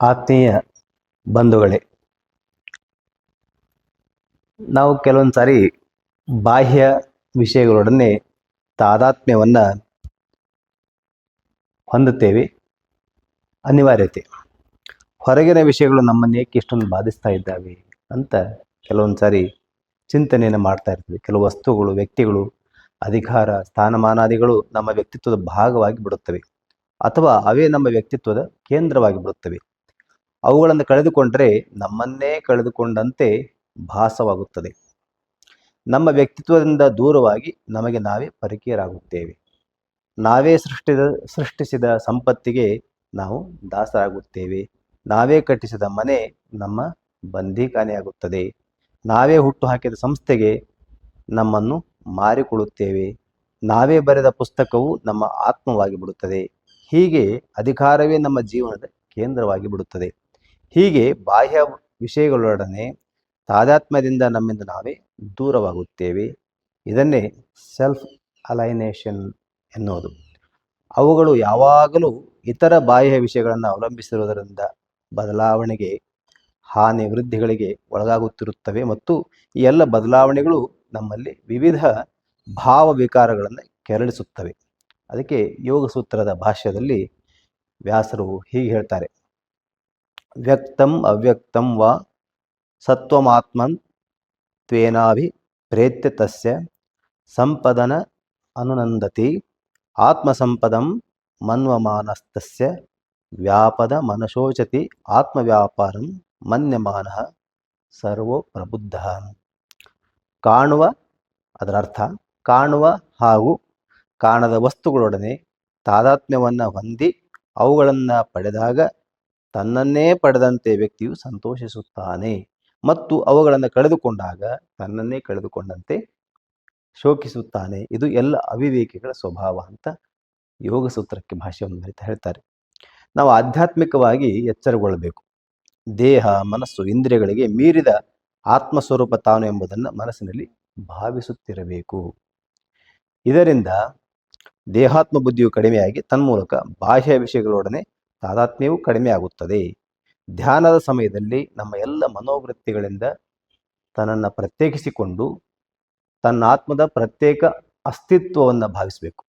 ಆತ್ಮೀಯ ಬಂಧುಗಳೇ, ನಾವು ಕೆಲವೊಂದು ಸಾರಿ ಬಾಹ್ಯ ವಿಷಯಗಳೊಡನೆ ತಾದಾತ್ಮ್ಯವನ್ನು ಹೊಂದುತ್ತೇವೆ. ಅನಿವಾರ್ಯತೆ. ಹೊರಗಿನ ವಿಷಯಗಳು ನಮ್ಮನ್ನು ಏಕೆ ಇಷ್ಟೊಂದು ಬಾಧಿಸ್ತಾ ಇದ್ದಾವೆ ಅಂತ ಕೆಲವೊಂದು ಸಾರಿ ಚಿಂತನೆಯನ್ನು ಮಾಡ್ತಾ ಇರ್ತೀವಿ. ಕೆಲವು ವಸ್ತುಗಳು, ವ್ಯಕ್ತಿಗಳು, ಅಧಿಕಾರ, ಸ್ಥಾನಮಾನಾದಿಗಳು ನಮ್ಮ ವ್ಯಕ್ತಿತ್ವದ ಭಾಗವಾಗಿ ಬಿಡುತ್ತವೆ, ಅಥವಾ ಅವೇ ನಮ್ಮ ವ್ಯಕ್ತಿತ್ವದ ಕೇಂದ್ರವಾಗಿ ಬಿಡುತ್ತವೆ. ಅವುಗಳನ್ನು ಕಳೆದುಕೊಂಡರೆ ನಮ್ಮನ್ನೇ ಕಳೆದುಕೊಂಡಂತೆ ಭಾಸವಾಗುತ್ತದೆ. ನಮ್ಮ ವ್ಯಕ್ತಿತ್ವದಿಂದ ದೂರವಾಗಿ ನಮಗೆ ನಾವೇ ಪರಿಕೀಯರಾಗುತ್ತೇವೆ. ನಾವೇ ಸೃಷ್ಟಿಸಿದ ಸಂಪತ್ತಿಗೆ ನಾವು ದಾಸರಾಗುತ್ತೇವೆ. ನಾವೇ ಕಟ್ಟಿಸಿದ ಮನೆ ನಮ್ಮ ಬಂದೀಖಾನೆಯಾಗುತ್ತದೆ. ನಾವೇ ಹುಟ್ಟು ಹಾಕಿದ ಸಂಸ್ಥೆಗೆ ನಮ್ಮನ್ನು ಮಾರಿಕೊಳ್ಳುತ್ತೇವೆ. ನಾವೇ ಬರೆದ ಪುಸ್ತಕವು ನಮ್ಮ ಆತ್ಮವಾಗಿ ಬಿಡುತ್ತದೆ. ಹೀಗೆ ಅಧಿಕಾರವೇ ನಮ್ಮ ಜೀವನದ ಕೇಂದ್ರವಾಗಿ ಬಿಡುತ್ತದೆ. ಹೀಗೆ ಬಾಹ್ಯ ವಿಷಯಗಳೊಡನೆ ತಾದಾತ್ಮ್ಯದಿಂದ ನಮ್ಮಿಂದ ನಾವೇ ದೂರವಾಗುತ್ತೇವೆ. ಇದನ್ನೇ ಸೆಲ್ಫ್ ಅಲೈನೇಷನ್ ಎನ್ನುವುದು. ಅವುಗಳು ಯಾವಾಗಲೂ ಇತರ ಬಾಹ್ಯ ವಿಷಯಗಳನ್ನು ಅವಲಂಬಿಸಿರುವುದರಿಂದ ಬದಲಾವಣೆಗೆ, ಹಾನಿ ವೃದ್ಧಿಗಳಿಗೆ ಒಳಗಾಗುತ್ತಿರುತ್ತವೆ. ಮತ್ತು ಈ ಎಲ್ಲ ಬದಲಾವಣೆಗಳು ನಮ್ಮಲ್ಲಿ ವಿವಿಧ ಭಾವ ವಿಕಾರಗಳನ್ನು ಕೆರಳಿಸುತ್ತವೆ. ಅದಕ್ಕೆ ಯೋಗ ಸೂತ್ರದ ಭಾಷ್ಯದಲ್ಲಿ ವ್ಯಾಸರು ಹೀಗೆ ಹೇಳ್ತಾರೆ: ವ್ಯಕ್ತಂ ಅವ್ಯಕ್ತಂ ವಾ ಸತ್ವಮಾತ್ಮನ್ ತ್ವೇನಾಭಿಪ್ರೇತ್ಯ ತಸ್ಯ ಸಂಪದನ ಅನುನಂದತಿ ಆತ್ಮಸಂಪದಂ ಮನ್ವಮಾನಸ್ತಸ್ಯ ವ್ಯಾಪದ ಮನಶೋಚತಿ ಆತ್ಮವ್ಯಾಪಾರಂ ಮನ್ಯಮಾನಃ ಸರ್ವೋ ಪ್ರಬುದ್ಧ. ಕಾಣುವ, ಅದರ ಅರ್ಥ ಕಾಣುವ ಹಾಗೂ ಕಾಣದ ವಸ್ತುಗಳೊಡನೆ ತಾದಾತ್ಮ್ಯವನ್ನು ಹೊಂದಿ ಅವುಗಳನ್ನು ಪಡೆದಾಗ ತನ್ನನ್ನೇ ಪಡೆದಂತೆ ವ್ಯಕ್ತಿಯು ಸಂತೋಷಿಸುತ್ತಾನೆ, ಮತ್ತು ಅವುಗಳನ್ನು ಕಳೆದುಕೊಂಡಾಗ ತನ್ನನ್ನೇ ಕಳೆದುಕೊಂಡಂತೆ ಶೋಕಿಸುತ್ತಾನೆ. ಇದು ಎಲ್ಲ ಅವಿವೇಕಿಗಳ ಸ್ವಭಾವ ಅಂತ ಯೋಗ ಸೂತ್ರಕ್ಕೆ ಭಾಷ್ಯವನ್ನು ಬರಿತಾ ಹೇಳ್ತಾರೆ. ನಾವು ಆಧ್ಯಾತ್ಮಿಕವಾಗಿ ಎಚ್ಚರಗೊಳ್ಳಬೇಕು. ದೇಹ, ಮನಸ್ಸು, ಇಂದ್ರಿಯಗಳಿಗೆ ಮೀರಿದ ಆತ್ಮಸ್ವರೂಪ ತಾನು ಎಂಬುದನ್ನು ಮನಸ್ಸಿನಲ್ಲಿ ಭಾವಿಸುತ್ತಿರಬೇಕು. ಇದರಿಂದ ದೇಹಾತ್ಮ ಬುದ್ಧಿಯು ಕಡಿಮೆಯಾಗಿ ತನ್ಮೂಲಕ ಬಾಹ್ಯ ವಿಷಯಗಳೊಡನೆ ತಾದಾತ್ಮ್ಯವೂ ಕಡಿಮೆ ಆಗುತ್ತದೆ. ಧ್ಯಾನದ ಸಮಯದಲ್ಲಿ ನಮ್ಮ ಎಲ್ಲ ಮನೋವೃತ್ತಿಗಳಿಂದ ತನ್ನನ್ನು ಪ್ರತ್ಯೇಕಿಸಿಕೊಂಡು ತನ್ನ ಆತ್ಮದ ಪ್ರತ್ಯೇಕ ಅಸ್ತಿತ್ವವನ್ನು ಭಾವಿಸಬೇಕು.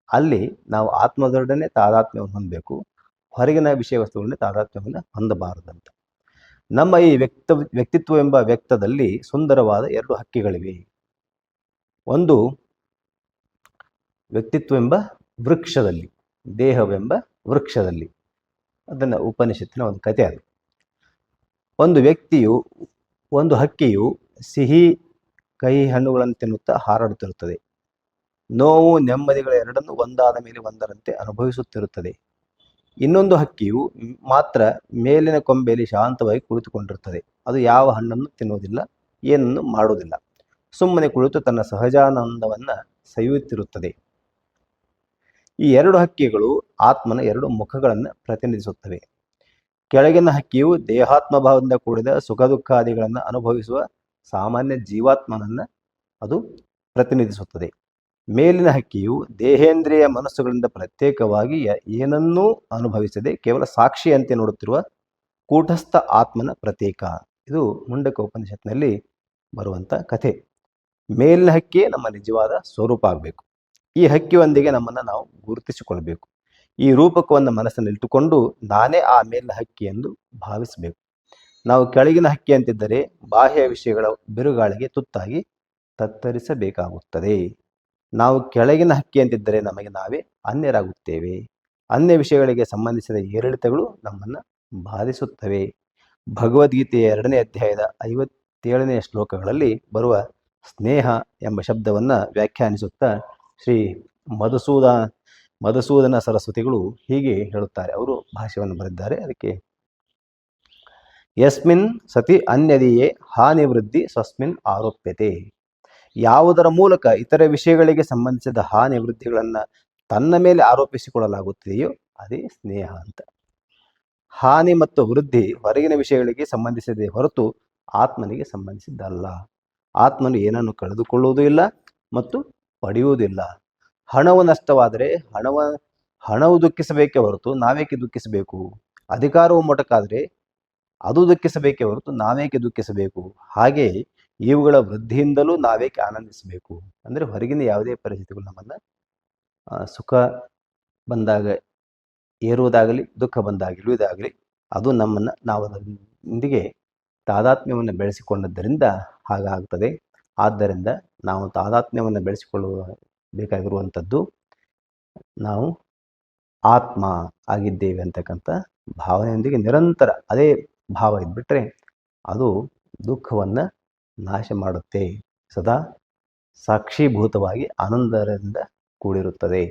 ಅಲ್ಲಿ ನಾವು ಆತ್ಮದೊಡನೆ ತಾದಾತ್ಮ್ಯವನ್ನು ಹೊಂದಬೇಕು, ಹೊರಗಿನ ವಿಷಯ ವಸ್ತುಗಳನ್ನೇ ತಾದಾತ್ಮ್ಯವನ್ನು ಹೊಂದಬಾರದಂತ. ನಮ್ಮ ಈ ವ್ಯಕ್ತಿತ್ವ ಎಂಬ ವ್ಯಕ್ತದಲ್ಲಿ ಸುಂದರವಾದ ಎರಡು ಹಕ್ಕಿಗಳಿವೆ. ಒಂದು ವ್ಯಕ್ತಿತ್ವ ಎಂಬ ವೃಕ್ಷದಲ್ಲಿ, ದೇಹವೆಂಬ ವೃಕ್ಷದಲ್ಲಿ. ಅದನ್ನು ಉಪನಿಷತ್ತಿನ ಒಂದು ಕಥೆ ಅದು. ಒಂದು ಹಕ್ಕಿಯು ಸಿಹಿ ಕಹಿ ಹಣ್ಣುಗಳನ್ನು ತಿನ್ನುತ್ತಾ ಹಾರಾಡುತ್ತಿರುತ್ತದೆ. ನೋವು ನೆಮ್ಮದಿಗಳ ಎರಡನ್ನು ಒಂದಾದ ಮೇಲೆ ಒಂದರಂತೆ ಅನುಭವಿಸುತ್ತಿರುತ್ತದೆ. ಇನ್ನೊಂದು ಹಕ್ಕಿಯು ಮಾತ್ರ ಮೇಲಿನ ಕೊಂಬೆಯಲ್ಲಿ ಶಾಂತವಾಗಿ ಕುಳಿತುಕೊಂಡಿರುತ್ತದೆ. ಅದು ಯಾವ ಹಣ್ಣನ್ನು ತಿನ್ನುವುದಿಲ್ಲ, ಏನನ್ನು ಮಾಡುವುದಿಲ್ಲ. ಸುಮ್ಮನೆ ಕುಳಿತು ತನ್ನ ಸಹಜಾನಂದವನ್ನು ಸವಿಯುತ್ತಿರುತ್ತದೆ. ಈ ಎರಡು ಹಕ್ಕಿಗಳು ಆತ್ಮನ ಎರಡು ಮುಖಗಳನ್ನು ಪ್ರತಿನಿಧಿಸುತ್ತವೆ. ಕೆಳಗಿನ ಹಕ್ಕಿಯು ದೇಹಾತ್ಮಭಾವದಿಂದ ಕೂಡಿದ ಸುಖ ದುಃಖಾದಿಗಳನ್ನು ಅನುಭವಿಸುವ ಸಾಮಾನ್ಯ ಜೀವಾತ್ಮನನ್ನು ಅದು ಪ್ರತಿನಿಧಿಸುತ್ತದೆ. ಮೇಲಿನ ಹಕ್ಕಿಯು ದೇಹೇಂದ್ರಿಯ ಮನಸ್ಸುಗಳಿಂದ ಪ್ರತ್ಯೇಕವಾಗಿ ಏನನ್ನೂ ಅನುಭವಿಸದೆ ಕೇವಲ ಸಾಕ್ಷಿಯಂತೆ ನೋಡುತ್ತಿರುವ ಕೂಟಸ್ಥ ಆತ್ಮನ ಪ್ರತೀಕ. ಇದು ಮುಂಡಕ ಉಪನಿಷತ್ನಲ್ಲಿ ಬರುವಂಥ ಕಥೆ. ಮೇಲಿನ ಹಕ್ಕಿಯೇ ನಮ್ಮ ನಿಜವಾದ ಸ್ವರೂಪ ಆಗಬೇಕು. ಈ ಹಕ್ಕಿಯೊಂದಿಗೆ ನಮ್ಮನ್ನು ನಾವು ಗುರುತಿಸಿಕೊಳ್ಬೇಕು. ಈ ರೂಪಕವನ್ನು ಮನಸ್ಸನ್ನು ಇಟ್ಟುಕೊಂಡು ನಾನೇ ಆ ಮೇಲಿನ ಹಕ್ಕಿ ಎಂದು ಭಾವಿಸಬೇಕು. ನಾವು ಕೆಳಗಿನ ಹಕ್ಕಿ ಅಂತಿದ್ದರೆ ಬಾಹ್ಯ ವಿಷಯಗಳ ಬಿರುಗಾಳಿಗೆ ತುತ್ತಾಗಿ ತತ್ತರಿಸಬೇಕಾಗುತ್ತದೆ. ನಾವು ಕೆಳಗಿನ ಹಕ್ಕಿ ಅಂತಿದ್ದರೆ ನಮಗೆ ನಾವೇ ಅನ್ಯರಾಗುತ್ತೇವೆ. ಅನ್ಯ ವಿಷಯಗಳಿಗೆ ಸಂಬಂಧಿಸಿದ ಏರಿಳಿತಗಳು ನಮ್ಮನ್ನು ಬಾಧಿಸುತ್ತವೆ. ಭಗವದ್ಗೀತೆಯ 2ನೇ ಅಧ್ಯಾಯದ 57ನೇ ಶ್ಲೋಕಗಳಲ್ಲಿ ಬರುವ ಸ್ನೇಹ ಎಂಬ ಶಬ್ದವನ್ನು ವ್ಯಾಖ್ಯಾನಿಸುತ್ತಾ ಶ್ರೀ ಮಧುಸೂದನ ಸರಸ್ವತಿಗಳು ಹೀಗೆ ಹೇಳುತ್ತಾರೆ. ಅವರು ಭಾಷ್ಯವನ್ನು ಬರೆದಿದ್ದಾರೆ. ಅದಕ್ಕೆ ಯಸ್ಮಿನ್ ಸತಿ ಅನ್ಯದೀಯೇ ಹಾನಿವೃದ್ಧಿ ಸ್ವಸ್ಮಿನ್ ಆರೋಪ್ಯತೆ. ಯಾವುದರ ಮೂಲಕ ಇತರ ವಿಷಯಗಳಿಗೆ ಸಂಬಂಧಿಸಿದ ಹಾನಿ ವೃದ್ಧಿಗಳನ್ನು ತನ್ನ ಮೇಲೆ ಆರೋಪಿಸಿಕೊಳ್ಳಲಾಗುತ್ತದೆಯೋ ಅದೇ ಸ್ನೇಹ ಅಂತ. ಹಾನಿ ಮತ್ತು ವೃದ್ಧಿ ಹೊರಗಿನ ವಿಷಯಗಳಿಗೆ ಸಂಬಂಧಿಸಿದೆ ಹೊರತು ಆತ್ಮನಿಗೆ ಸಂಬಂಧಿಸಿದ್ದಲ್ಲ. ಆತ್ಮನು ಏನನ್ನು ಕಳೆದುಕೊಳ್ಳುವುದೂ ಇಲ್ಲ ಮತ್ತು ಪಡೆಯುವುದಿಲ್ಲ. ಹಣವು ನಷ್ಟವಾದರೆ ಹಣವು ದುಃಖಿಸಬೇಕೇ ಹೊರತು ನಾವೇಕೆ ದುಃಖಿಸಬೇಕು? ಅಧಿಕಾರವು ಮೊಟಕಾದರೆ ಅದು ದುಃಖಿಸಬೇಕೇ ಹೊರತು ನಾವೇಕೆ ದುಃಖಿಸಬೇಕು? ಹಾಗೆಯೇ ಇವುಗಳ ವೃದ್ಧಿಯಿಂದಲೂ ನಾವೇಕೆ ಆನಂದಿಸಬೇಕು? ಅಂದರೆ ಹೊರಗಿನ ಯಾವುದೇ ಪರಿಸ್ಥಿತಿಗಳು ನಮ್ಮನ್ನು ಸುಖ ಬಂದಾಗ ಏರುವುದಾಗಲಿ ದುಃಖ ಬಂದಾಗ ಇಳಿಯುವುದಾಗಲಿ ಅದು ನಾವು ಅದರೊಂದಿಗೆ ತಾದಾತ್ಮ್ಯವನ್ನು ಬೆಳೆಸಿಕೊಂಡದ್ದರಿಂದ ಹಾಗಾಗ್ತದೆ. ಆದ್ದರಿಂದ ನಾವು ತಾದಾತ್ಮ್ಯವನ್ನು ಬೆಳೆಸಿಕೊಳ್ಳಬೇಕಾಗಿರುವಂಥದ್ದು ನಾವು ಆತ್ಮ ಆಗಿದ್ದೇವೆ ಅಂತಕ್ಕಂಥ ಭಾವನೆಯೊಂದಿಗೆ ನಿರಂತರ ಅದೇ ಭಾವ ಇದ್ಬಿಟ್ರೆ ಅದು ದುಃಖವನ್ನು ನಾಶ ಮಾಡುತ್ತೆ, ಸದಾ ಸಾಕ್ಷೀಭೂತವಾಗಿ ಆನಂದದಿಂದ ಕೂಡಿರುತ್ತದೆ.